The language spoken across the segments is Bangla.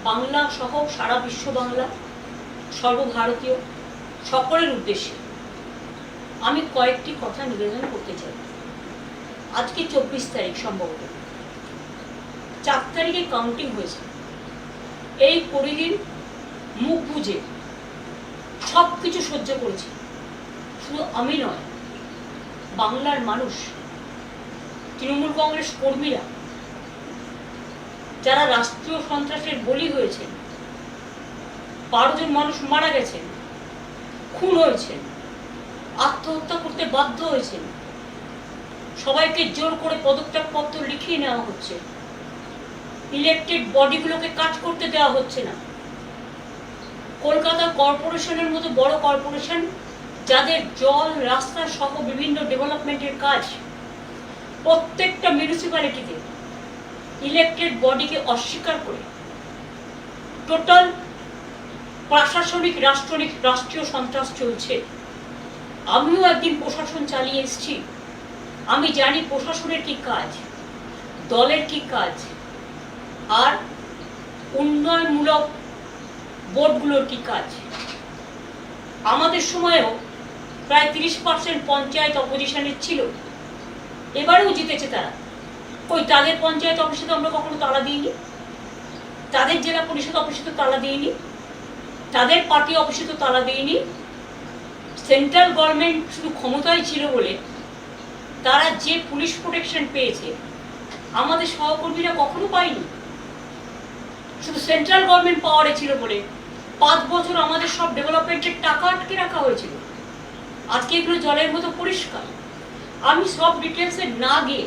বাংলা সহ সারা বিশ্ব বাংলা সর্বভারতীয় সকলের উদ্দেশ্যে আমি কয়েকটি কথা নিবেদন করতে চাই। আজকে 24 তারিখ, সম্ভবত 4 তারিখে কাউন্টিং হয়েছে। এই পরিদিন মুখ বুঝে সব কিছু সহ্য করেছি। শুধু আমি নয়, বাংলার মানুষ, তৃণমূল কংগ্রেস কর্মীরা, যারা রাষ্ট্রীয় সন্ত্রাসের বলি হয়েছেন, 12 জন মানুষ মারা গেছেন, খুন হয়েছেন, আত্মহত্যা করতে বাধ্য হয়েছেন, সবাইকে জোর করে পদত্যাগপত্র লিখিয়ে নেওয়া হচ্ছে, ইলেকটেড বডিগুলোকে কাজ করতে দেওয়া হচ্ছে না। কলকাতা কর্পোরেশনের মতো বড় কর্পোরেশন, যাদের জল, রাস্তা সহ বিভিন্ন ডেভেলপমেন্টের কাজ, প্রত্যেকটা মিউনিসিপ্যালিটিতে ইলেকটেড বডিকে অস্বীকার করে টোটাল প্রশাসনিক রাষ্ট্রীয় সন্ত্রাস চলছে। আমিও একদিন প্রশাসন চালিয়ে এসেছি। আমি জানি প্রশাসনের কি কাজ, দলের কি কাজ, আর উন্নয়নমূলক বোর্ডগুলোর কি কাজ। আমাদের সময়েও প্রায় 30% পঞ্চায়েত অপোজিশনের ছিল, এবারেও জিতেছে তারা। ওই তাদের পঞ্চায়েত অফিসে তো আমরা কখনো তালা দিইনি, তাদের জেলা পরিষদ অফিসে তো তালা দিইনি, তাদের পার্টি অফিসে তো তালা দিইনি। সেন্ট্রাল গভর্নমেন্ট শুধু ক্ষমতায় ছিল বলে তারা যে পুলিশ প্রোটেকশন পেয়েছে, আমাদের সহকর্মীরা কখনো পায়নি। শুধু সেন্ট্রাল গভর্নমেন্ট পাওয়ারে ছিল বলে 5 বছর আমাদের সব ডেভেলপমেন্টের টাকা আটকে রাখা হয়েছিল। আজকে এগুলো জলের মতো পরিষ্কার। আমি সব ডিটেলসে না গিয়ে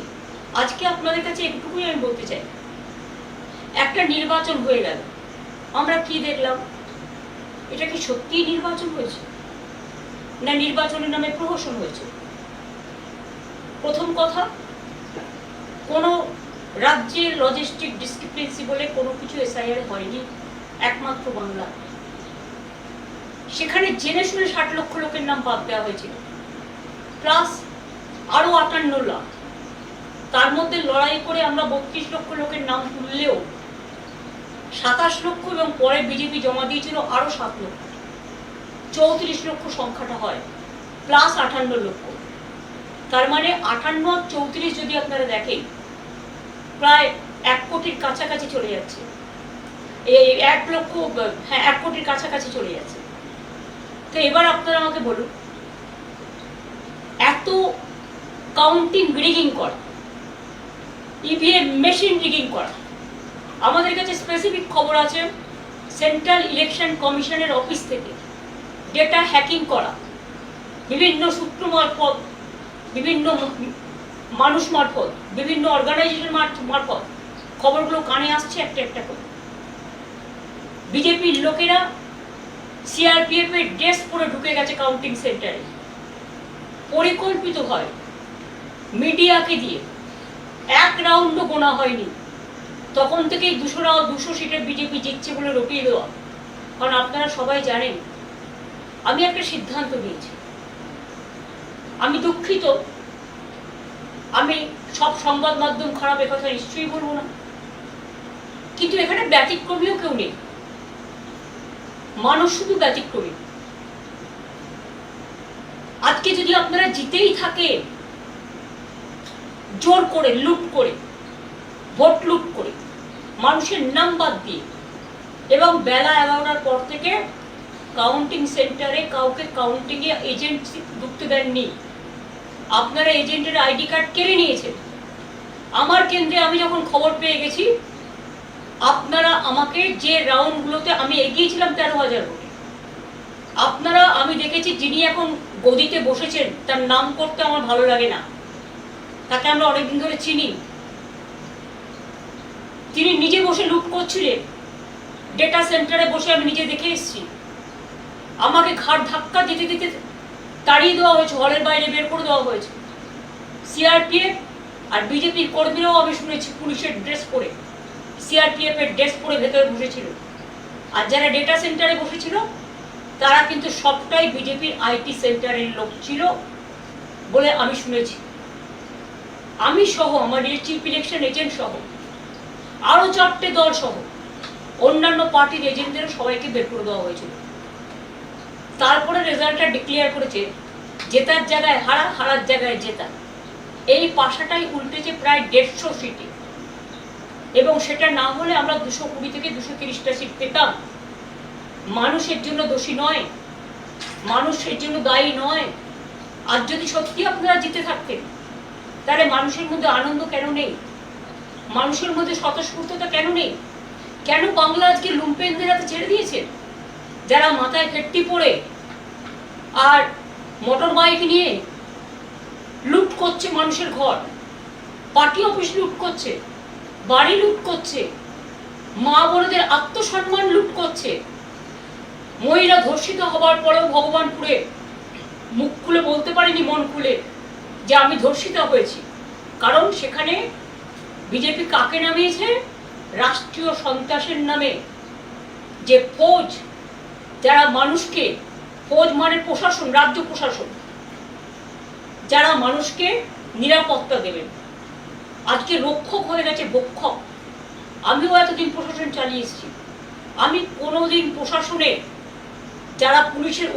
আজকে আপনাদের কাছে একটুকুই আমি বলতে চাই, একটা নির্বাচন হয়ে গেল, আমরা কি দেখলাম? এটা কি সত্যিই নির্বাচন হয়েছে, না নির্বাচনের নামে প্রহসন হয়েছে? প্রথম কথা, কোনো রাজ্যের লজিস্টিক ডিসক্রিপেন্সি বলে কোনো কিছু এসআইআর হয়নি, একমাত্র বাংলা। সেখানে জেনে শুনে 60 লক্ষ লোকের নাম বাদ দেওয়া হয়েছিল, প্লাস আরো 58 লাখ। তার মধ্যে লড়াই করে আমরা 32 লক্ষ লোকের নাম তুললেও 27 লক্ষ, এবং পরে বিজেপি জমা দিয়েছিল আরো 7 লক্ষ, 34 লক্ষ সংখ্যাটা হয়, প্লাস 58 লক্ষ। তার মানে 58 আর 34 যদি আপনারা দেখেন, প্রায় 1 কোটির কাছাকাছি চলে যাচ্ছে। এই 1 লক্ষ, হ্যাঁ 1 কোটির কাছাকাছি চলে যাচ্ছে। তো এবার আপনারা আমাকে বলুন, এত কাউন্টিং রিগিং করা, ইভিএম মেশিন রিগিং করা, আমাদের কাছে স্পেসিফিক খবর আছে সেন্ট্রাল ইলেকশন কমিশনের অফিস থেকে ডেটা হ্যাকিং করা, বিভিন্ন সূত্র মারফত, বিভিন্ন মানুষ মারফত, বিভিন্ন অর্গানাইজেশন মারফত খবরগুলো কানে আসছে একটা একটা করে। বিজেপির লোকেরা সিআরপিএফ এর ড্রেস পরে ঢুকে গেছে কাউন্টিং সেন্টারে, পরিকল্পিতভাবে মিডিয়াকে দিয়ে। 1 রাউন্ডও গোনা হয়নি, তখন থেকেই 200 সিটের বিজেপি জিতছে বলে রটিয়ে দেওয়া। কারণ আপনারা সবাই জানেন, আমি একটা সিদ্ধান্ত নিয়েছি। আমি দুঃখিত, আমি সব সংবাদ মাধ্যম খারাপ, একথা নিশ্চয়ই বলবো না, কিন্তু এখানে ব্যতিক্রমীও কেউ নেই, মানুষ শুধু ব্যতিক্রমী। আজকে যদি আপনারা জিতেই থাকে, জোর করে, লুট করে, ভোট লুট করে, মানুষের নাম বাদ দিয়ে, এবং বেলা 11টার পর থেকে কাউন্টিং সেন্টারে কাউকে কাউন্টিং এ এজেন্ট ঢুকতে দেননি, আপনারা এজেন্টের আইডি কার্ড কেড়ে নিয়েছেন। আমার কেন্দ্রে আমি যখন খবর পেয়ে গেছি, আপনারা আমাকে যে রাউন্ডগুলোতে আমি এগিয়েছিলাম 13,000 ভোটে, আপনারা, আমি দেখেছি যিনি এখন গদিতে বসেছেন, তার নাম করতে আমার ভালো লাগে না, তাকে আমরা অনেকদিন ধরে চিনি। তিনি নিজে বসে লুট করছিলেন, ডেটা সেন্টারে বসে আমি নিজে দেখে এসেছি। আমাকে ঘাট ধাক্কা দিতে দিতে তাড়িয়ে দেওয়া হয়েছে, হলের বাইরে বের করে দেওয়া হয়েছে। সিআরপিএফ আর বিজেপির কর্মীরাও আমি শুনেছি পুলিশের ড্রেস পরে, সিআরপিএফ এর ড্রেস পরে ভেতরে বসেছিল। আর যারা ডেটা সেন্টারে বসেছিল তারা কিন্তু সবটাই বিজেপির আইটি সেন্টারের লোক ছিল বলে আমি শুনেছি। আমি সহ, আমার চিফ ইলেকশন এজেন্ট সহ, আরো 4টে দল সহ অন্যান্য পার্টির এজেন্টদেরও সবাইকে বের করে দেওয়া হয়েছিল। তারপরে রেজাল্টটা ডিক্লেয়ার করেছে জেতার জায়গায় হারা, হারার জায়গায় জেতা। এই পাশাটাই উল্টেছে প্রায় 150 সিটে, এবং সেটা না হলে আমরা 220 থেকে 230টা সিট পেতাম। মানুষের জন্য দোষী নয়, মানুষের জন্য দায়ী নয়। আর যদি সত্যি আপনারা জিতে থাকতেন, তাহলে মানুষের মধ্যে আনন্দ কেন নেই? মানুষের মধ্যে স্বতঃস্ফূর্ততা কেন নেই? কেন বাংলা আজকে লুম্পেনদের হাতে ছেড়ে দিয়েছে, যারা মাথায় ফেটটি পড়ে আর মোটর বাইক নিয়ে লুট করছে মানুষের ঘর, পার্টি অফিস লুট করছে, বাড়ি লুট করছে, মা বোনদের আত্মসম্মান লুট করছে। মহিলা ধর্ষিত হবার পরেও ভগবানপুরে মুখ খুলে বলতে পারিনি, মন খুলে, যে আমি ধর্ষিতা হয়েছি। কারণ সেখানে বিজেপি কাকে নামিয়েছে? রাষ্ট্রীয় সন্ত্রাসের নামে যে ফৌজ, যারা মানুষকে, ফৌজ মানে প্রশাসন, রাজ্য প্রশাসন, যারা মানুষকে নিরাপত্তা দেবেন, আজকে রক্ষক হয়ে গেছে ভক্ষক। আমিও এতদিন প্রশাসন চালিয়ে এসেছি, আমি কোনোদিন প্রশাসনে যারা পুলিশের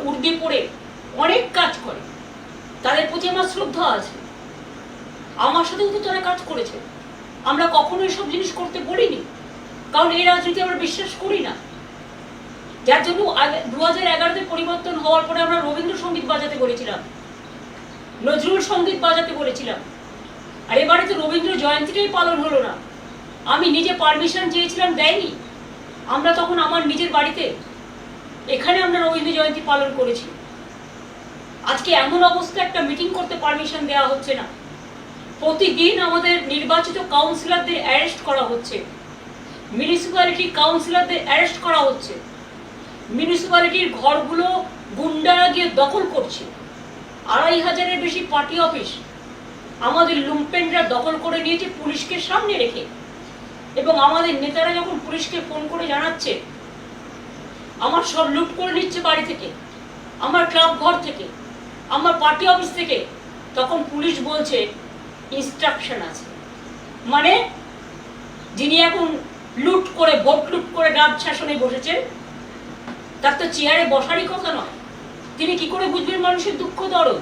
উর্দি পরে অনেক কাজ করে তাদের প্রতি আমার শ্রদ্ধা আছে। আমার সাথেও তো তারা কাজ করেছে, আমরা কখনো এসব জিনিস করতে বলিনি, কারণ এই রাজনীতি আমরা বিশ্বাস করি না। যার জন্য 2011-তে পরিবর্তন হওয়ার পরে আমরা রবীন্দ্রসঙ্গীত বাজাতে বলেছিলাম, নজরুল সঙ্গীত বাজাতে বলেছিলাম, আর এবারে তো রবীন্দ্র জয়ন্তীটাই পালন হলো না। আমি নিজে পারমিশন চেয়েছিলাম, দেয়নি। আমরা তখন আমার নিজের বাড়িতে এখানে আমরা রবীন্দ্র জয়ন্তী পালন করেছি। আজকে এমন অবস্থা, একটা মিটিং করতে পারমিশন দেওয়া হচ্ছে না। প্রতিদিন আমাদের নির্বাচিত কাউন্সিলরদের অ্যারেস্ট করা হচ্ছে, মিউনিসিপ্যালিটি কাউন্সিলরদের অ্যারেস্ট করা হচ্ছে, মিউনিসিপ্যালিটির ঘরগুলো গুন্ডারা গিয়ে দখল করছে। 2500-এর বেশি পার্টি অফিস আমাদের লুম্পেনরা দখল করে নিয়েছে পুলিশকে সামনে রেখে। এবং আমাদের নেতারা যখন পুলিশকে ফোন করে জানাচ্ছে আমার সব লুট করে নিচ্ছে বাড়ি থেকে, আমার ক্লাব ঘর থেকে, আমার পার্টি অফিস থেকে, তখন পুলিশ বলছে ইনস্ট্রাকশন আছে। মানে যিনি এখন লুট করে, ভোট লুট করে রাজ শাসনে বসেছেন, তার তো চেয়ারে বসারই কথা নয়। তিনি কি করে বুঝবেন মানুষের দুঃখ দরদ?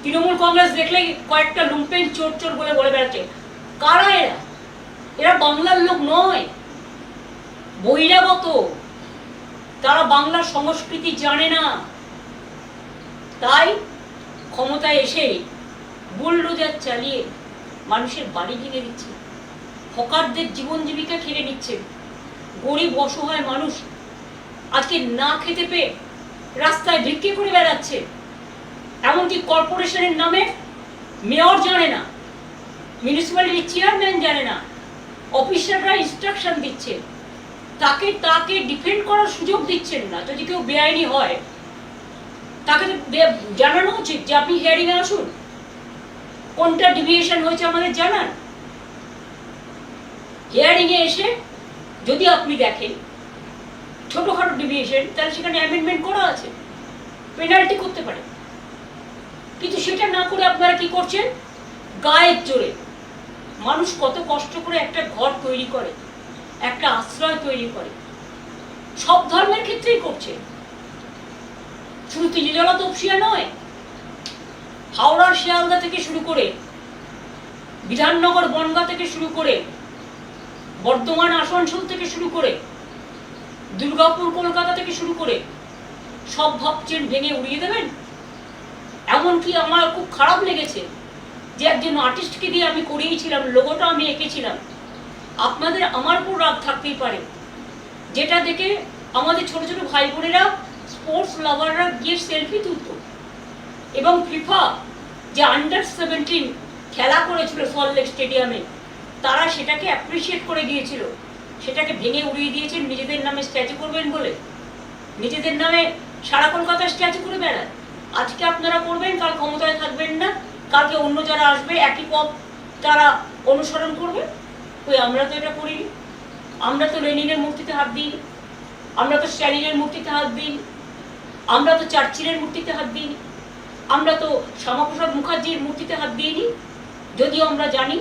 তৃণমূল কংগ্রেস দেখলে কয়েকটা লুম্পেন চোর চোর বলে বলে বেড়াচ্ছে। কারা এরা? এরা বাংলার লোক নয়, বহিরাগত। তারা বাংলার সংস্কৃতি জানে না, তাই ক্ষমতায় এসে বুলডোজার চালিয়ে মানুষের বাড়ি ভেঙে দিচ্ছে, হকারদের জীবন জীবিকা কেড়ে নিচ্ছে। গরিব অসহায় মানুষ আজকে না খেতে পেয়ে রাস্তায় ভিক্ষে করে বেড়াচ্ছে। এমনকি কর্পোরেশনের নামে মেয়র জানে না, মিউনিসিপ্যালিটির চেয়ারম্যান জানে না, অফিসাররা ইনস্ট্রাকশন দিচ্ছে, তাকে ডিফেন্ড করার সুযোগ দিচ্ছেন না। যদি কেউ বেআইনি হয় তাকে জানানো উচিত যে আপনি হিয়ারিং এ আসুন, কোনটা ডিভিয়েশন হয়েছে আমাদের জানান। হিয়ারিং এ এসে যদি আপনি দেখেন ছোটখাটো ডিভিয়েশন, তাহলে সেখানে অ্যামেন্ডমেন্ট করা আছে, পেনাল্টি করতে পারে। কিন্তু সেটা না করে আপনারা কি করছেন? গায়ের জোরে মানুষ কত কষ্ট করে একটা ঘর তৈরি করে, একটা আশ্রয় তৈরি করে, সব ধর্মের ক্ষেত্রেই করছে, শুধু তিলিজলা তপসিয়া নয়। হাওড়ার শিয়ালদা থেকে শুরু করে, বিধাননগর বনগাঁ থেকে শুরু করে, বর্ধমান আসানসোল থেকে শুরু করে, দুর্গাপুর কলকাতা থেকে শুরু করে সব ভাবছেন ভেঙে উড়িয়ে দেবেন। এমনকি আমার খুব খারাপ লেগেছে যে একজন আর্টিস্টকে দিয়ে আমি করিয়েছিলাম, লোগোটা আমি এঁকেছিলাম। আপনাদের আমার উপর রাগ থাকতেই পারে, যেটা দেখে আমাদের ছোট ছোট ভাই বোনেরা, স্পোর্টস লাভাররা গিয়ে সেলফি তুলত। এবং ফিফা যে আন্ডার-17 খেলা করেছিল সল্টলেক স্টেডিয়ামে, তারা সেটাকে অ্যাপ্রিসিয়েট করে গিয়েছিল, সেটাকে ভেঙে উড়িয়ে দিয়েছেন নিজেদের নামে স্ট্যাচু করবেন বলে। নিজেদের নামে সারা কলকাতা স্ট্যাচু করে বেড়ায়। আজকে আপনারা করবেন, কাল ক্ষমতায় থাকবেন না, কালকে অন্য যারা আসবে একই পথ তারা অনুসরণ করবে। ওই আমরা তো এটা করিনি। আমরা তো লেনিনের মূর্তিতে হাত দিই, আমরা তো স্ট্যালিনের মূর্তিতে হাত দিই, আমরা তো চার্চিলের মূর্তিতে হাত দিই, আমরা তো শ্যামাপ্রসাদ মুখার্জির মূর্তিতে হাত দিইনি। যদিও আমরা জানি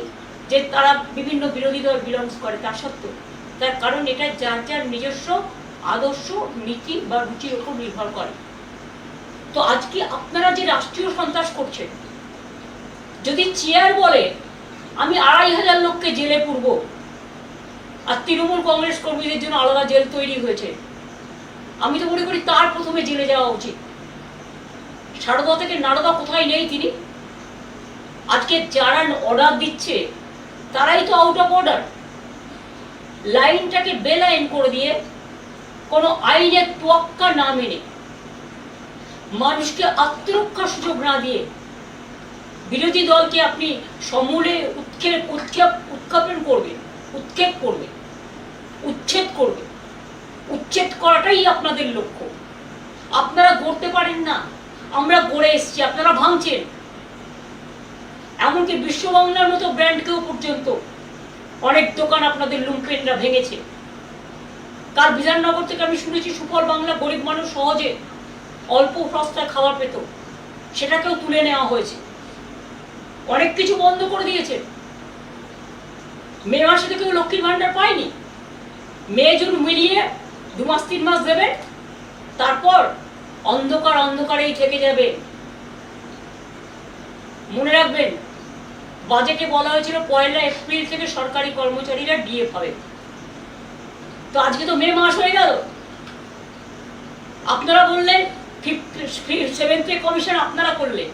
যে তারা বিভিন্ন বিরোধী দল বিলংস করে, তা সত্ত্বেও তার কারণ এটা যার যার নিজস্ব আদর্শ, নীতি বা রুচির উপর নির্ভর করে। তো আজকে আপনারা যে রাষ্ট্রীয় সন্ত্রাস করছেন, যদি চেয়ার বলে আমি ২৫০০ লোককে জেলে পুরবো, আর তৃণমূল কংগ্রেস কর্মীদের জন্য আলাদা জেল তৈরি হয়েছে, আমি তো মনে করি তার প্রথমে জেলে যাওয়া উচিত। সারদা থেকে নারদা কোথায় নেই তিনি? আজকে যারা অর্ডার দিচ্ছে তারাই তো আউট অফ অর্ডার। লাইনটাকে বেলাইন করে দিয়ে কোনো আইনের তোয়াক্কা না মেনে, মানুষকে আত্মরক্ষার সুযোগ না দিয়ে বিরোধী দলকে আপনি সমূলে উৎক্ষেপণ করবে, উৎক্ষেপ করবে, উচ্ছেদ করবে। উচ্ছেদ করাটাই আপনাদের লক্ষ্য। আপনারা গড়তে পারেন না, আমরা গড়ে এসছি, আপনারা ভাঙছেন। এমনকি বিশ্ব বাংলার মতো ব্র্যান্ডকেও পর্যন্ত অনেক দোকান আপনাদের লুম্পেনরা ভেঙেছে। কার বিধাননগর থেকে আমি শুনেছি সুফল বাংলা গরিব মানুষ সহজে অল্প সস্তায় খাবার পেত, সেটাকেও তুলে নেওয়া হয়েছে। অনেক কিছু বন্ধ করে দিয়েছে। মে মাসে তো কেউ লক্ষ্মীর ভান্ডার পায়নি। মে জুন মিলিয়ে ২ মাস ৩ মাস দেবে, তারপর অন্ধকার অন্ধকারেই থেকে যাবে। মনে রাখবেন, বাজেটে বলা হয়েছিল ১ এপ্রিল থেকে সরকারি কর্মচারীরা ডিএ পাবে। তো আজকে তো মে মাস হয়ে গেল। আপনারা বললেন 7th পে কমিশন আপনারা করলেন,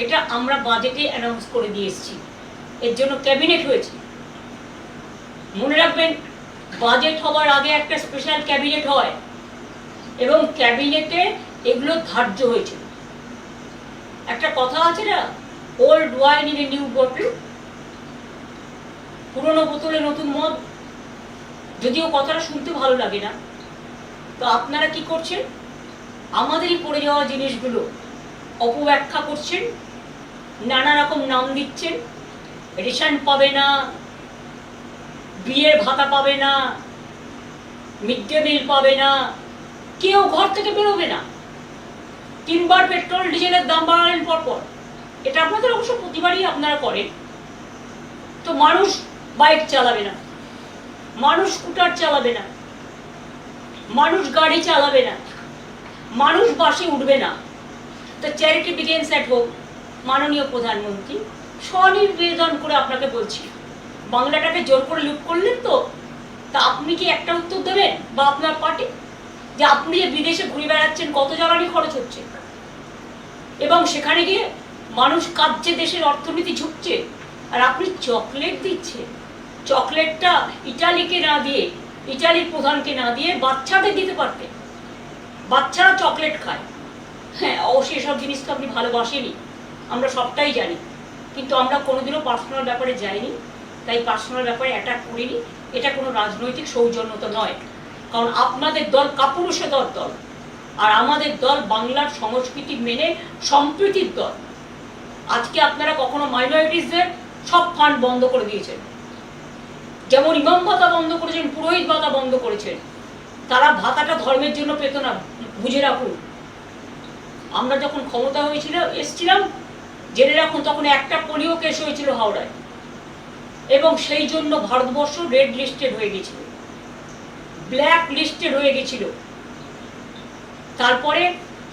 এটা আমরা বাজেটে অ্যানাউন্স করে দিয়ে এসেছি। এর জন্য ক্যাবিনেট হয়েছে। মনে রাখবেন, বাজেট হবার আগে একটা স্পেশাল ক্যাবিনেট হয় এবং ক্যাবিনেটে এগুলো ধার্য হয়েছিল। একটা কথা আছে না, old wine in a new bottle, পুরনো বোতলে নতুন মদ। যদিও কথাটা শুনতে ভালো লাগে না, তো আপনারা কি করছেন? আমাদেরই পড়ে যাওয়া জিনিসগুলো অপব্যাখ্যা করছেন, নানা রকম নাম দিচ্ছেন। রেশন পাবে না, বিয়ের ভাতা পাবে না, মিড ডে মিল পাবে না, কেউ ঘর থেকে বেরোবে না। 3 বার পেট্রোল ডিজেলের দাম বাড়ালেন পরপর। এটা আপনাদের অবশ্য প্রতিবারই আপনারা করেন। তো মানুষ বাইক চালাবে না, মানুষ স্কুটার চালাবে না, মানুষ গাড়ি চালাবে না, মানুষ বাসে উঠবে না। তো চ্যারিটি বিগিনস অ্যাট হোম। মাননীয় প্রধানমন্ত্রী, স্বনিবেদন করে আপনাকে বলছি, বাংলাটাকে জোর করে লুট করলেন তো, তা আপনি কি একটা উত্তর দেবেন? বা আপনার পার্টি, যে আপনি যে বিদেশে ঘুরে বেড়াচ্ছেন, কত জ্বালানি খরচ হচ্ছে, এবং সেখানে গিয়ে মানুষ কাঁদছে, দেশের অর্থনীতি ঝুঁকছে, আর আপনি চকলেট দিচ্ছেন। চকলেটটা ইটালিকে না দিয়ে, ইটালির প্রধানকে না দিয়ে বাচ্চাদের দিতে পারতেন। বাচ্চারা চকলেট খায়। হ্যাঁ, অবশ্যই এসব জিনিস তো আপনি ভালোবাসেনি, আমরা সবটাই জানি, কিন্তু আমরা কোনোদিনও পার্সোনাল ব্যাপারে যাইনি, তাই পার্সোনাল ব্যাপারে অ্যাটাক করিনি। এটা কোনো রাজনৈতিক সৌজন্যতা নয়, কারণ আপনাদের দল কাপুরুষতার দল, আর আমাদের দল বাংলার সংস্কৃতি মেনে সম্প্রীতির দল। আজকে আপনারা কখনো মাইনরিটিসদের সব ফান্ড বন্ধ করে দিয়েছেন, যেমন ইমাম ভাতা বন্ধ করেছেন, পুরোহিত ভাতা বন্ধ করেছেন। তারা ভাতাটা ধর্মের জন্য পেত না, বুঝে রাখুন। আমরা যখন ক্ষমতা এসছিলাম, জেনে রাখুন, তখন একটা পোলিও কেস হয়েছিল হাওড়ায়, এবং সেই জন্য ভারতবর্ষ রেড লিস্টেড হয়ে গেছিল, ব্ল্যাক লিস্টেড হয়ে গেছিল। তারপরে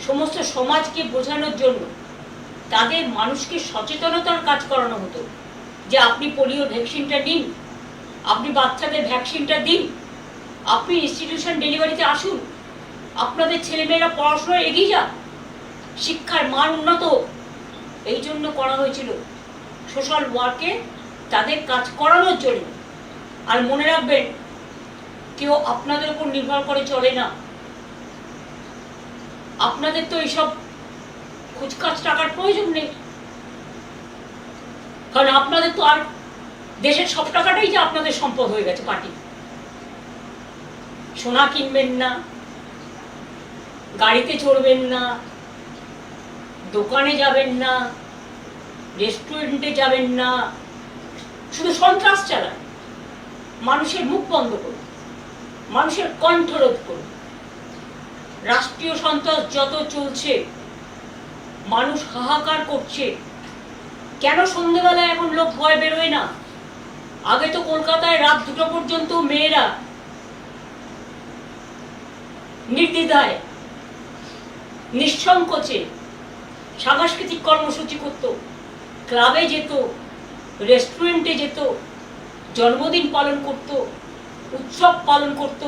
সমস্ত সমাজকে বোঝানোর জন্য তাদের মানুষকে সচেতনতার কাজ করানো হতো, যে আপনি পোলিও ভ্যাকসিনটা নিন, আপনি বাচ্চাদের ভ্যাকসিনটা দিন, আপনি ইনস্টিটিউশন ডেলিভারিতে আসুন, আপনাদের ছেলেমেয়েরা পড়াশোনায় এগিয়ে যাক, শিক্ষার মান উন্নত হোক। এই জন্য করা হয়েছিল সোশ্যাল ওয়ার্কে তাদের কাজ করানোর জন্য। আর মনে রাখবেন, কেউ আপনাদের উপর নির্ভর করে চলে না। আপনাদের তো এইসব খুচকাচ টাকার প্রয়োজন নেই, কারণ আপনাদের তো আর দেশের সব টাকাটাই যে আপনাদের সম্পদ হয়ে গেছে। পার্টি সোনা কিনবেন না, গাড়িতে চড়বেন না, দোকানে যাবেন না, রেস্টুরেন্টে যাবেন না, শুধু সন্ত্রাস চালান। মানুষের মুখ বন্ধ করুন, মানুষের কণ্ঠরোধ করুন। রাষ্ট্রীয় সন্ত্রাস যত চলছে, মানুষ হাহাকার করছে। কেন সন্ধ্যেবেলায় এখন লোক ভয় বেরোয় না? আগে তো কলকাতায় রাত 2টা পর্যন্ত মেয়েরা নির্দ্বিধায় নিঃসংকোচে সাংস্কৃতিক কর্মসূচি করত, ক্লাবে যেত, রেস্টুরেন্টে যেত, জন্মদিন পালন করত, উৎসব পালন করত।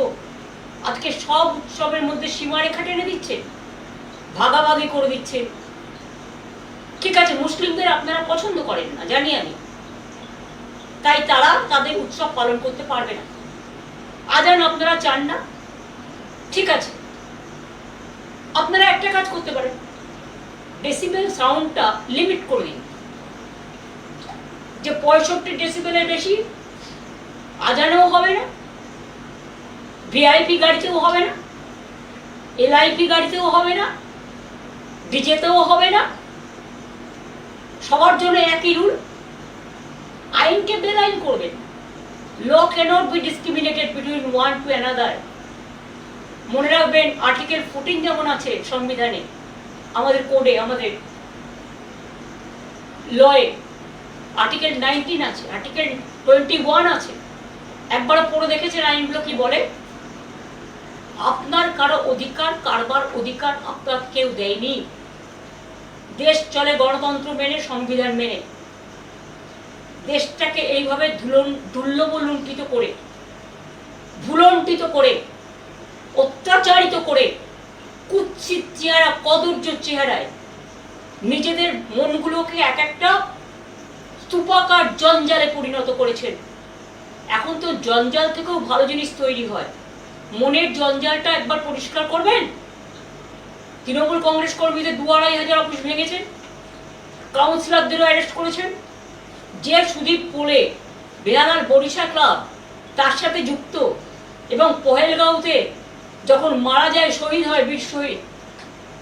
আজকে সব উৎসবের মধ্যে সীমারেখা টেনে দিচ্ছে, ভাগাভাগি করে দিচ্ছে। ঠিক আছে, মুসলিমদের আপনারা পছন্দ করেন না জানি আমি, তাই তারা তাদের উৎসব পালন করতে পারবে না। আজান আপনারা চান না, ঠিক আছে, আপনারা একটা কাজ করতে পারেন, ডেসিবেল সাউন্ডটা লিমিট করে দিন, যে 65 ডেসিবেলের বেশি আজানেও হবে না, ভিআইপি গাড়িতেও হবে না, এলআইপি গাড়িতেও হবে না, ডিজেতেও হবে না। সবার জন্য একই রুল। আইনকে বেআইন করবেন। Law cannot be discriminated between one to another. মনে রাখবেন, আর্টিকেল 14 যেমন আছে সংবিধানে, আমাদের কোডে, আমাদের লয়ে আর্টিকেল 19 আছে, আর্টিকেল 21 আছে। একবার পড়ে দেখেছেন আইনগুলো কি বলে? আপনার কারো অধিকার কারবার অধিকার আপনার কেউ দেয়নি। দেশ চলে গণতন্ত্র মেনে, সংবিধান মেনে। দেশটাকে এইভাবে দুর্লভলুণ্ঠিত করে, ভুলণ্ঠিত করে, অত্যাচারিত করে, কুৎসিত চেহারা, কদর্য চেহারায় নিজেদের মনগুলোকে এক একটা স্তূপাকার জঞ্জালে পরিণত করেছেন। এখন তো জঞ্জাল থেকেও ভালো জিনিস তৈরি হয়। মনের জঞ্জালটা একবার পরিষ্কার করবেন। তৃণমূল কংগ্রেস কর্মীদের 2,500 অফিস ভেঙেছেন, কাউন্সিলরদেরও অ্যারেস্ট করেছেন। যে সুদীপ পোলে বেহালার বরিশা ক্লাব তার সাথে যুক্ত, এবং পহেলগাঁওতে যখন মারা যায়, শহীদ হয়, বীর শহীদ,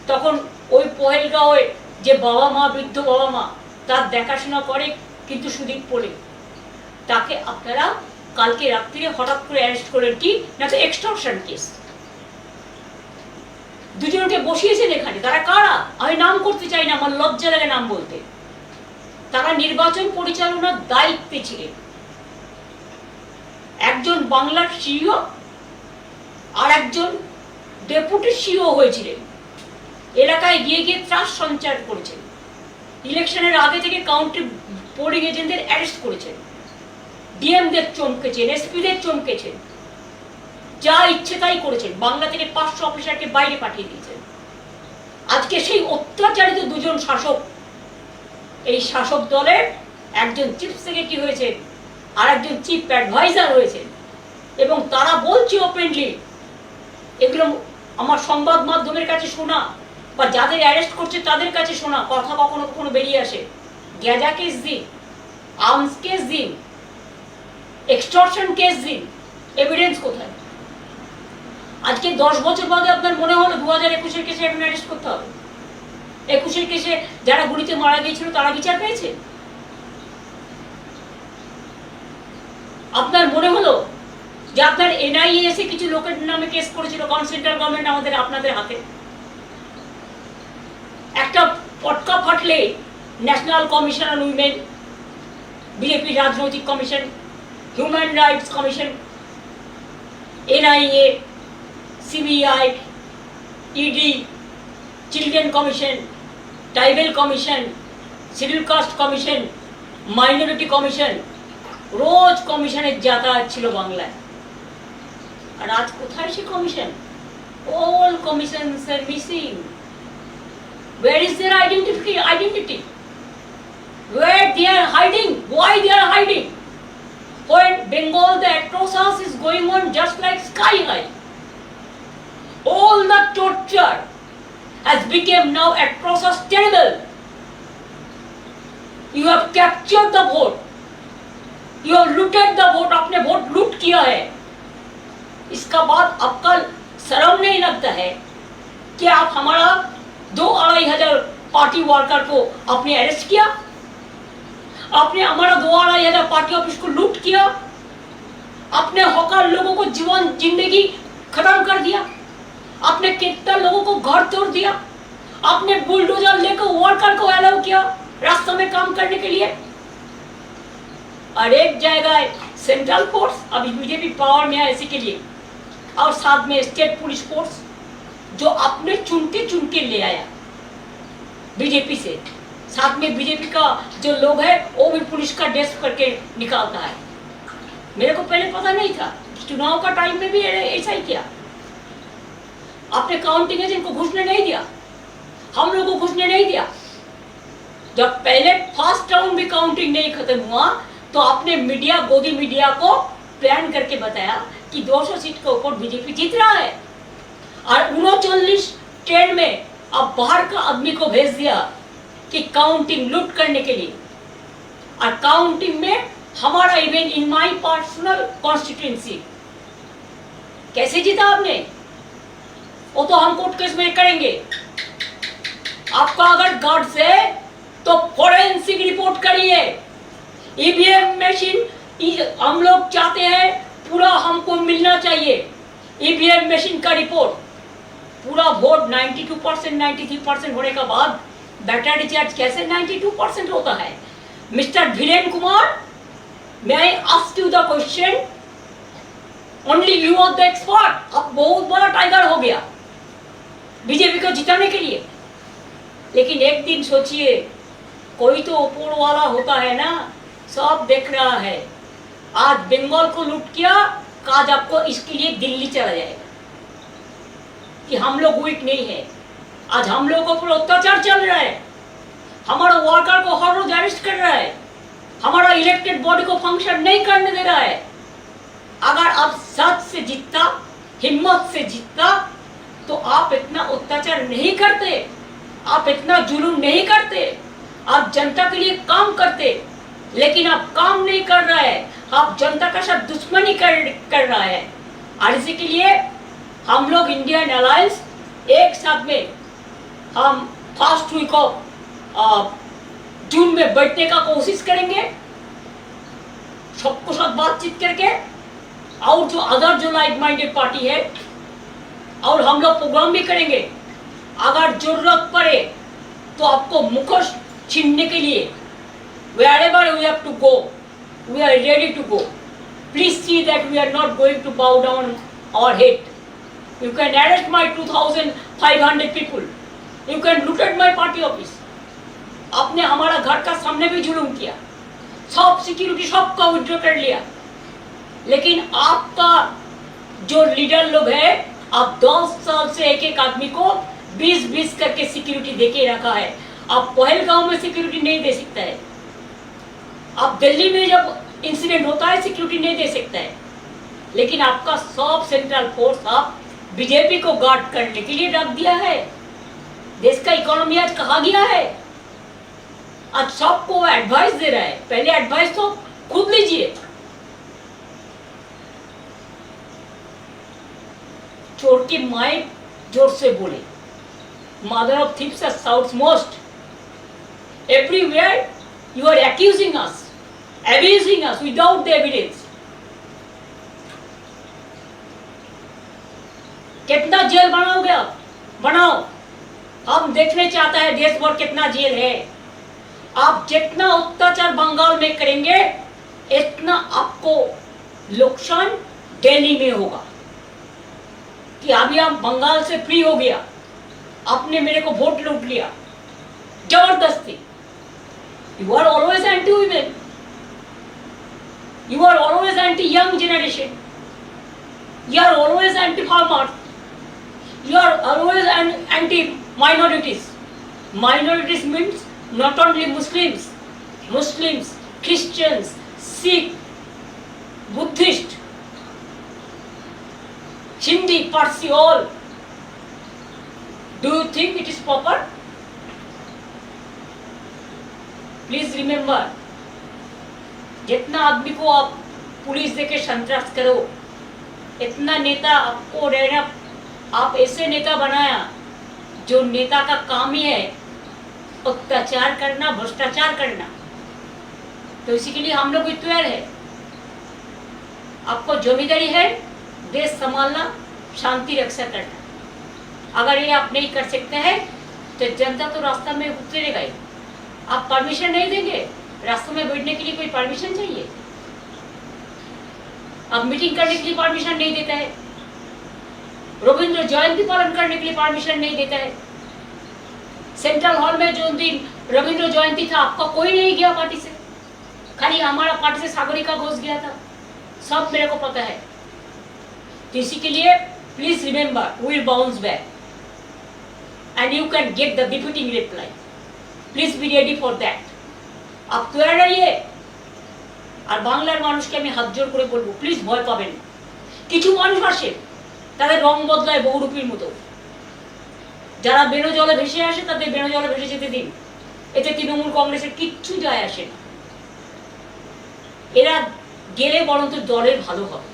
তখন ওই পহেলগাঁওয়ে যে বাবা মা, বৃদ্ধ বাবা মা, তার দেখাশোনা করে কিন্তু সুদীপ পোলে। তাকে আপনারা কালকে রাত্রিরে হঠাৎ করে অ্যারেস্ট করেন, কি না তো এক্সটর্শন কেস। দুজনকে বসিয়েছেন এখানে। তারা কারা? আমি নাম করতে চাই না, আমার লজ্জা লাগে নাম বলতে। তারা নির্বাচন পরিচালনার দায়িত্বে ছিলেন। একজন বাংলার সিইও আর একজন ডেপুটি সিইও হয়েছিলেন। এলাকায় গিয়ে গিয়ে ত্রাস সঞ্চার করেছেন। ইলেকশনের আগে থেকে কাউন্টি পোলিং এজেন্টদের অ্যারেস্ট করেছেন, ডিএমদের চমকেছেন, এসপিদের চমকেছেন, যা ইচ্ছে তাই করেছেন। বাংলা থেকে 500 অফিসারকে বাইরে পাঠিয়ে দিয়েছেন। আজকে সেই অত্যাচারিত দুজন শাসক, এই শাসক দলের একজন চিফ সেক্রেটারি হয়েছে আর একজন চিফ অ্যাডভাইজার হয়েছেন, এবং তারা বলছে ওপেনলি, এগুলো আমার সংবাদ মাধ্যমের কাছে শোনা বা যাদের অ্যারেস্ট করছে তাদের কাছে শোনা কথা কখনো কখনো বেরিয়ে আসে। গ্যাজা কেস দিন, আর্মস কেস দিন, এক্সটর্শন কেস দিন, এভিডেন্স কোথায়? আজকে 10 বছর বাদে আপনার মনে হলো 2021-এর কেসে এখন অ্যারেস্ট করতে হবে? 21-এর কেসে যারা গুলিতে মারা গিয়েছিল তারা বিচার পেয়েছে? আপনার মনে হলো যে আপনার এনআইএ এসে কিছু লোকের নামে কেস করেছিল, কারণ সেন্ট্রাল গভর্নমেন্ট আমাদের আপনাদের হাতে? একটা পটকা ফাটলে national commission on women, BJP রাজনৈতিক commission, human rights commission, NIA, CBI, ED, children commission, tribal commission, scheduled caste commission, minority commission, রোজ কমিশনের যাতায়াত ছিল বাংলায়। আর আজ কোথায় সে commission? All commissions are missing. Where is their identity? Where they are hiding? Why they are hiding? When Bengal, the atrocious is going on just like sky high. All the torture has become now atrocious, terrible. You have captured the vote. You have looted the vote. आपने वोट लूट किया है। इसका बाद आपका शर्म नहीं लगता है कि आप हमारा 2-2,500 पार्टी वर्कर को आपने अरेस्ट किया? आपने हमारा 2-2,500 पार्टी ऑफिस को लूट किया? आपने हॉकर लोगों को जीवन जिंदगी खत्म कर दिया? आपने कितना लोगों को घर तोड़ दिया? आपने बुलडोजर लेकर वर्कर को अलाउ किया रास्ते में काम करने के लिए? और एक जगह सेंट्रल फोर्स अभी बीजेपी पावर में है इसी के लिए, और साथ में स्टेट पुलिस फोर्स जो अपने चुन के ले आया बीजेपी से, साथ में बीजेपी का जो लोग है वो भी पुलिस का ड्रेस करके निकालता है। मेरे को पहले पता नहीं था, चुनाव का टाइम में भी ऐसा ही किया। आपने काउंटिंग एजेंट को घुसने नहीं दिया, हम लोगों को घुसने नहीं दिया। जब पहले फर्स्ट राउंड भी काउंटिंग नहीं खत्म हुआ तो आपने मीडिया, गोदी मीडिया को प्लान करके बताया कि 200 सीट के ऊपर बीजेपी जीत रहा है, और 39 ट्रेन में अब बाहर का आदमी को भेज दिया कि काउंटिंग लूट करने के लिए। और काउंटिंग में हमारा event in my personal constituency कैसे जीता आपने, वो तो हम कोर्ट केस में करेंगे। आपका अगर गट्स है तो फोरेंसिक रिपोर्ट करिए। ईवीएम मशीन हम लोग चाहते हैं पूरा हमको मिलना चाहिए। ईवीएम मशीन का रिपोर्ट पूरा वोट 92%, 93% होने के बाद बैटर रिचार्ज कैसे 92% होता है? Mister Dhiren Kumar, may I ask you the question? Only you are the expert। अब बहुत बड़ा टाइगर हो गया बीजेपी को जिताने के लिए। लेकिन एक दिन सोचिए, कोई तो ऊपर वाला होता है ना, सब देख रहा है। आज बंगाल को लूट किया, आज आपको इसके लिए दिल्ली चला जाएगा कि हम लोग वीक नहीं है। आज हम लोगों पर अत्याचार चल रहा है, हमारा वर्कर को हर रोज अरेस्ट कर रहा है, हमारा इलेक्टेड बॉडी को फंक्शन नहीं करने दे रहा है। अगर आप सच से जीतता, हिम्मत से जीतता, तो आप इतना अत्याचार नहीं करते, आप इतना जुलूम नहीं करते, आप जनता के लिए काम करते। लेकिन आप काम नहीं कर रहा है, आप जनता का साथ दुश्मनी कर रहा है। और इसी के लिए हम लोग इंडियन अलायंस एक साथ में हम फर्स्ट वीक ऑफ जून में बैठने का कोशिश करेंगे, सबको साथ बातचीत करके। और जो अदर जो लाइक माइंडेड पार्टी है, और हम लोग प्रोग्राम भी करेंगे। अगर जरूरत पड़े तो आपको मुखोश छीनने के लिए wherever we have to go, we are ready to go. Please see that we are not going to bow down our head. You can arrest my 2,500 people. You can loot at my party office. आपने हमारा घर का सामने भी जुलूम किया, सब सिक्योरिटी सबका विड्रॉ कर लिया। लेकिन आपका जो लीडर लोग है, आप 10 साल से एक एक आदमी को 20-20 करके सिक्योरिटी देके रखा है। आप पहलगांव में सिक्योरिटी नहीं दे सकता है, आप दिल्ली में जब इंसिडेंट होता है सिक्योरिटी नहीं दे सकता है। लेकिन आपका सब सेंट्रल फोर्स आप बीजेपी को गार्ड करने के लिए रख दिया है। देश का इकोनॉमी आज कहाँ गया है? आज सबको एडवाइस दे रहा है। पहले एडवाइस तो खुद लीजिए। चोर की माई जोर से बोले, mother of thieves shouts most. Everywhere you are accusing us, abusing us without the evidence। कितना जेल बनाओगे आप? बनाओ, हम देखने चाहते हैं देश भर कितना जेल है। आप जितना अत्याचार बंगाल में करेंगे, इतना आपको नुकसान दिल्ली में होगा। कि अभी हम बंगाल से फ्री हो गया, आपने मेरे को वोट लूट लिया जबरदस्ती। You are always anti-women. You are always anti-young generation. You are always anti-farmers. You are always anti-minorities. Minorities means not only Muslims, Muslims, Christians, Sikh, Buddhist, Hindi, Parsi, all. Do you think it is proper? Please remember, जितना आदमी को आप पुलिस देके संतरास करो, इतना नेता आपको रहना, आप ऐसे नेता बनाया जो नेता का काम ही है अत्याचार करना, भ्रष्टाचार करना। तो इसी के लिए हम लोग तैयार है। आपको जिम्मेदारी है देश संभालना, शांति रक्षा करना। अगर ये आप नहीं कर सकते हैं तो जनता तो रास्ता में उतरेगा ही। आप परमिशन नहीं देंगे, रास्ते में बैठने के लिए कोई परमिशन चाहिए? अब मीटिंग करने के लिए परमिशन नहीं देता है, रविंद्र जयंती पालन करने के लिए परमिशन नहीं देता है। सेंट्रल हॉल में जो दिन रविंद्र जयंती था आपका कोई नहीं गया पार्टी से, खाली हमारा पार्टी से सागरिका घोष गया था, सब मेरे को पता है। तो इसी के लिए please remember we will bounce back and you can get the defeating reply, please be ready for that. आप तैयार रहिए। আর বাংলার মানুষকে আমি হাত জোর করে বলবো প্লিজ ভয় পাবেন না। কিছু মানুষ আসে তাদের রং বদলায় বহুরূপীর মতো, যারা বেনো জলে ভেসে আসে তাদের বেনো জলে ভেসে যেতে দিন, এতে তৃণমূল কংগ্রেসের কিচ্ছু যায় আসে না। এরা গেলে বরং তো দলের ভালো হবে।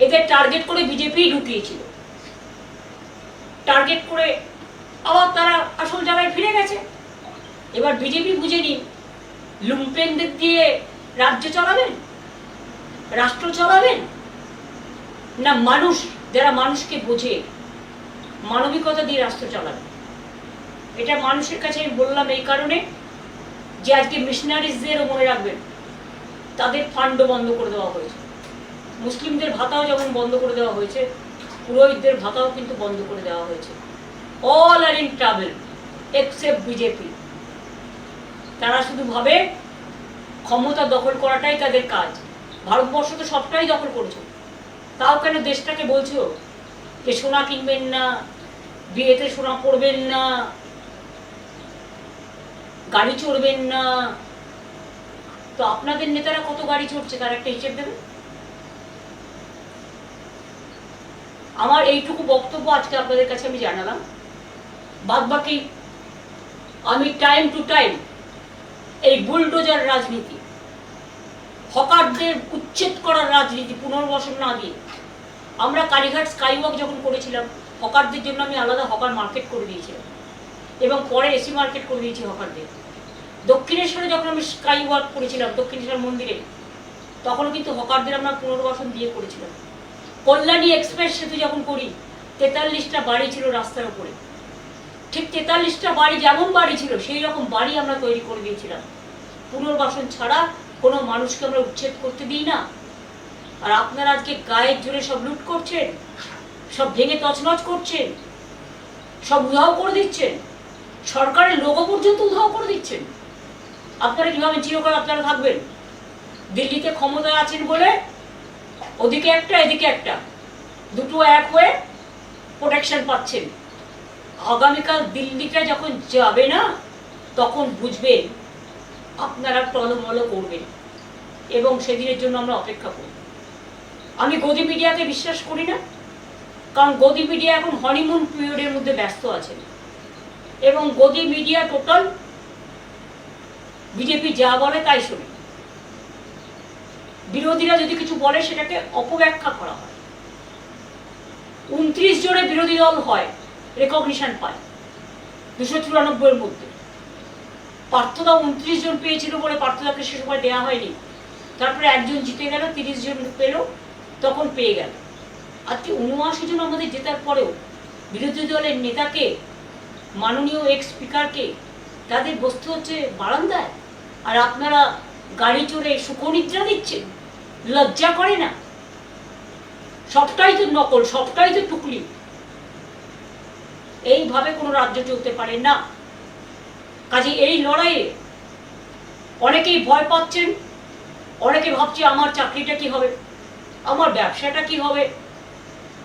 এদের টার্গেট করে বিজেপি ঢুকিয়েছিল, টার্গেট করে আবার তারা আসল জায়গায় ফিরে গেছে। এবার বিজেপি বুঝে নিন লুম্পেনদের দিয়ে রাজ্য চালাবেন, রাষ্ট্র চালাবেন, না মানুষ যারা মানুষকে বোঝে মানবিকতা দিয়ে রাষ্ট্র চালাবেন। এটা মানুষের কাছে আমি বললাম এই কারণে যে আজকে মিশনারিজদেরও মনে রাখবেন তাদের ফান্ডও বন্ধ করে দেওয়া হয়েছে, মুসলিমদের ভাতাও যেমন বন্ধ করে দেওয়া হয়েছে, পুরোহিতদের ভাতাও কিন্তু বন্ধ করে দেওয়া হয়েছে। All are in travel except BJP. তারা শুধু ভাবে ক্ষমতা দখল করাটাই তাদের কাজ। ভারতবর্ষ তো সবটাই দখল করেছে, তাও কেন দেশটাকে বলছো যে সোনা কিনবেন না, বিয়েতে সোনা পরবেন না, গাড়ি চড়বেন না। তো আপনাদের নেতারা কত গাড়ি চড়ছে তার একটা হিসেব দেবেন। আমার এইটুকু বক্তব্য আজকে আপনাদের কাছে আমি জানালাম। বাদ বাকি আমি টাইম টু টাইম এই বুলডোজার রাজনীতি, হকারদের উচ্ছেদ করার রাজনীতি পুনর্বাসন না দিয়ে, আমরা কালীঘাট স্কাইওয়াক যখন করেছিলাম হকারদের জন্য আমি আলাদা হকার মার্কেট করে দিয়েছিলাম এবং পরে এসি মার্কেট করে দিয়েছি হকারদের। দক্ষিণেশ্বরে যখন আমি স্কাইওয়াক করেছিলাম দক্ষিণেশ্বর মন্দিরে, তখন কিন্তু হকারদের আমরা পুনর্বাসন দিয়ে করেছিলাম। কল্যাণী এক্সপ্রেস সেতু যখন করি 43টা বাড়ি ছিল রাস্তার উপরে, ঠিক 43টা বাড়ি যেমন বাড়ি ছিল সেই রকম বাড়ি আমরা তৈরি করে দিয়েছিলাম। পুনর্বাসন ছাড়া কোনো মানুষকে আমরা উচ্ছেদ করতে দিই না। আর আপনারা আজকে গায়ের জোরে সব লুট করছেন, সব ভেঙে তছনছ করছেন, সব উধাও করে দিচ্ছেন, সরকারের লোগো পর্যন্ত উধাও করে দিচ্ছেন। আপনারা কিভাবে চিরকাল আপনারা থাকবেন? দিল্লিতে ক্ষমতায় আছেন বলে ওদিকে একটা এদিকে একটা, দুটো এক হয়ে প্রোটেকশন পাচ্ছেন। আগামীকাল দিল্লিটা যখন যাবে না তখন বুঝবেন আপনারা টলমল করবেন এবং সেদিনের জন্য আমরা অপেক্ষা করব। আমি গদি মিডিয়াকে বিশ্বাস করি না, কারণ গদি মিডিয়া এখন হনিমুন পিরিয়ডের মধ্যে ব্যস্ত আছে এবং গদি মিডিয়া টোটাল বিজেপি যা বলে তাই শোনে। বিরোধীরা যদি কিছু বলে সেটাকে অপব্যাখ্যা করা হয়। 29 জনে বিরোধী দল হয়, রেকগনিশন পায় 294 এর মধ্যে। পার্থদা 29 জন পেয়েছিল বলে পার্থদাকে সে সময় দেওয়া হয়নি, তারপরে একজন জিতে গেল, 30 জন পেল, তখন পেয়ে গেল। আজকে 79 জন আমাদের জেতার পরেও বিরোধী দলের নেতাকে, মাননীয় এক্স স্পিকারকে তাদের বসতে হচ্ছে বারান্দায়, আর আপনারা গাড়ি চড়ে সুখনিদ্রা দিচ্ছেন। লজ্জা করে না? সবটাই তো নকল, সবটাই তো টুকলি। এইভাবে কোনো রাজ্য চলতে পারে না। কাজে এই লড়াইয়ে অনেকেই ভয় পাচ্ছেন, অনেকে ভাবছে আমার চাকরিটা কি হবে, আমার ব্যবসাটা কি হবে,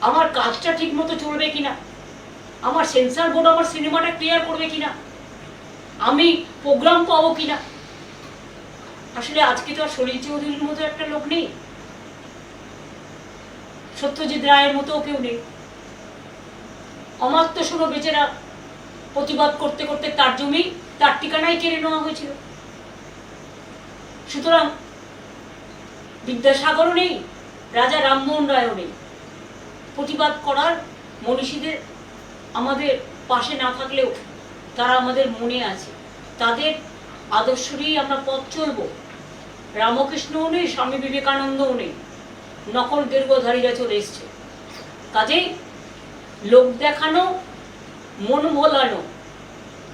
আমার কাজটা ঠিক মতো চলবে কিনা, আমার সেন্সর বোর্ড আমার সিনেমাটা ক্লিয়ার করবে কিনা, আমি প্রোগ্রাম পাবো কিনা। আসলে আজকে তো আর সলিল চৌধুরীর মতো একটা লোক নেই, সত্যজিৎ রায়ের মতো কেউ নেই। অমাত্য শুনো বেচারা প্রতিবাদ করতে করতে তার জমি, তার ঠিকানায় কেড়ে নেওয়া হয়েছিল। সুতরাং বিদ্যাসাগরও নেই, রাজা রামমোহন রায়ও নেই। প্রতিবাদ করার মনীষীদের আমাদের পাশে না থাকলেও তারা আমাদের মনে আছে, তাদের আদর্শ নিয়েই আমরা পথ চলব। রামকৃষ্ণও নেই, স্বামী বিবেকানন্দও নেই, নকল দীর্ঘধারীরা চলে এসছে। কাজেই লোক দেখানো, মন ভোলানো,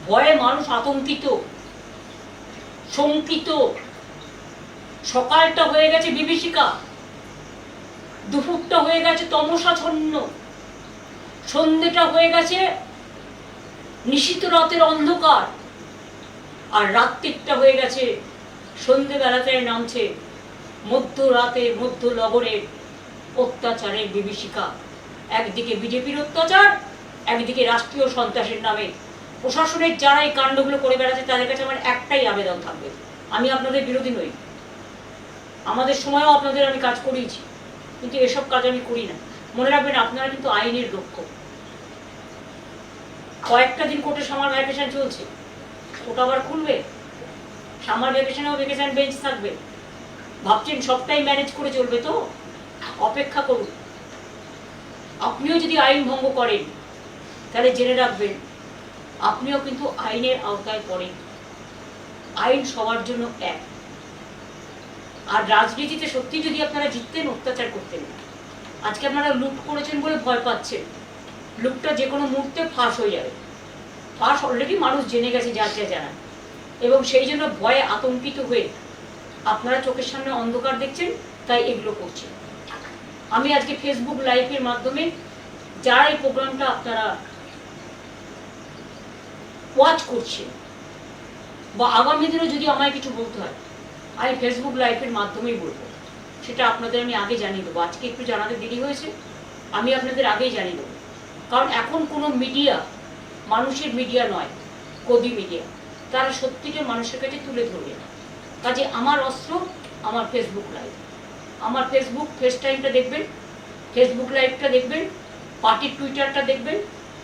ভয়ে মানুষ আতঙ্কিত, শঙ্কিত, সকালটা হয়ে গেছে বিভীষিকা, দুপুরটা হয়ে গেছে তমসাচ্ছন্ন, সন্ধ্যেটা হয়ে গেছে নিশীথ রাতের অন্ধকার, আর রাত্রিটা হয়ে গেছে সন্ধ্যেবেলাতে নামছে মধ্যরাতে মধ্য লগনের অত্যাচারের বিভীষিকা। একদিকে বিজেপির অত্যাচার, একদিকে রাষ্ট্রীয় সন্ত্রাসের নামে প্রশাসনের যারা এই কাণ্ডগুলো করে বেড়াচ্ছে তাদের কাছে আমার একটাই আবেদন থাকবে, আমি আপনাদের বিরোধী নই, আমাদের সময়ও আপনাদের আমি কাজ করিয়েছি, কিন্তু এসব কাজ আমি করি না। মনে রাখবেন আপনারা কিন্তু আইনের রক্ষক। কয়েকটা দিন কোর্টে সামার ভ্যাকেশন চলছে, কোর্ট আবার খুলবে, সামার ভ্যাকেশনেও ভ্যাকেশন বেঞ্চ থাকবে, ভাবছেন সবটাই ম্যানেজ করে চলবে? তো অপেক্ষা করুন। আপনিও যদি আইন ভঙ্গ করেন তাহলে জেনে রাখবেন আপনিও কিন্তু আইনের আওতায় পড়েন। আইন সবার জন্য এক। আর রাজনীতিতে সত্যি যদি আপনারা জিততেন, অত্যাচার করতেন না। আজকে আপনারা লুট করেছেন বলে ভয় পাচ্ছেন, লুটটা যে কোনো মুহূর্তে ফাঁস হয়ে যাবে। ফাঁস অলরেডি মানুষ জেনে গেছে, যা যা জানা, এবং সেই জন্য ভয়ে আতঙ্কিত হয়ে আপনারা চোখের সামনে অন্ধকার দেখছেন, তাই এগুলো করছেন। আমি আজকে ফেসবুক লাইভের মাধ্যমে যারা এই প্রোগ্রামটা আপনারা ওয়াচ করছেন, বা আগামী দিনে যদি আমায় কিছু বলতে হয়, আমি ফেসবুক লাইভের মাধ্যমেই বলবো। সেটা আপনাদের আমি আগে জানিয়ে দেবো। আজকে একটু জানাতে দেরি হয়েছে, আমি আপনাদের আগেই জানিয়ে দেবো। কারণ এখন কোনো মিডিয়া মানুষের মিডিয়া নয়, গদি মিডিয়া, তারা সত্যিটা মানুষের কাছে তুলে ধরবে না। কাজে আমার অস্ত্র আমার ফেসবুক লাইভ, আমার ফেসবুক ফেস টাইমটা দেখবেন, ফেসবুক লাইভটা দেখবেন, পার্টির টুইটারটা দেখবেন,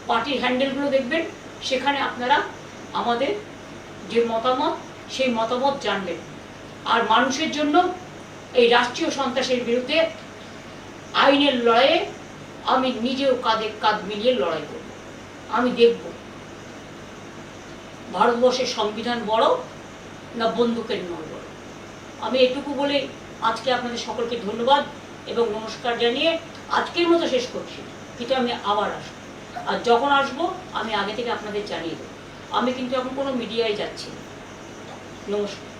পার্টির হ্যান্ডেলগুলো দেখবেন। সেখানে আপনারা আমাদের যে মতামত, সেই মতামত জানবেন। আর মানুষের জন্য এই রাষ্ট্রীয় সন্ত্রাসের বিরুদ্ধে আইনের লড়াইয়ে আমি নিজেও কাঁধে কাঁধ মিলিয়ে লড়াই করব। আমি দেখব ভারতবর্ষের সংবিধান বড় না বন্দুকের নয় বড়। আমি এটুকু বলে আজকে আপনাদের সকলকে ধন্যবাদ এবং নমস্কার জানিয়ে আজকের মতো শেষ করছি। কিন্তু আমি আবার আসবো, আর যখন আসবো আমি আগে থেকে আপনাদের জানিয়ে দেবো। আমি কিন্তু এখন কোনো মিডিয়ায় যাচ্ছি না। নমস্কার।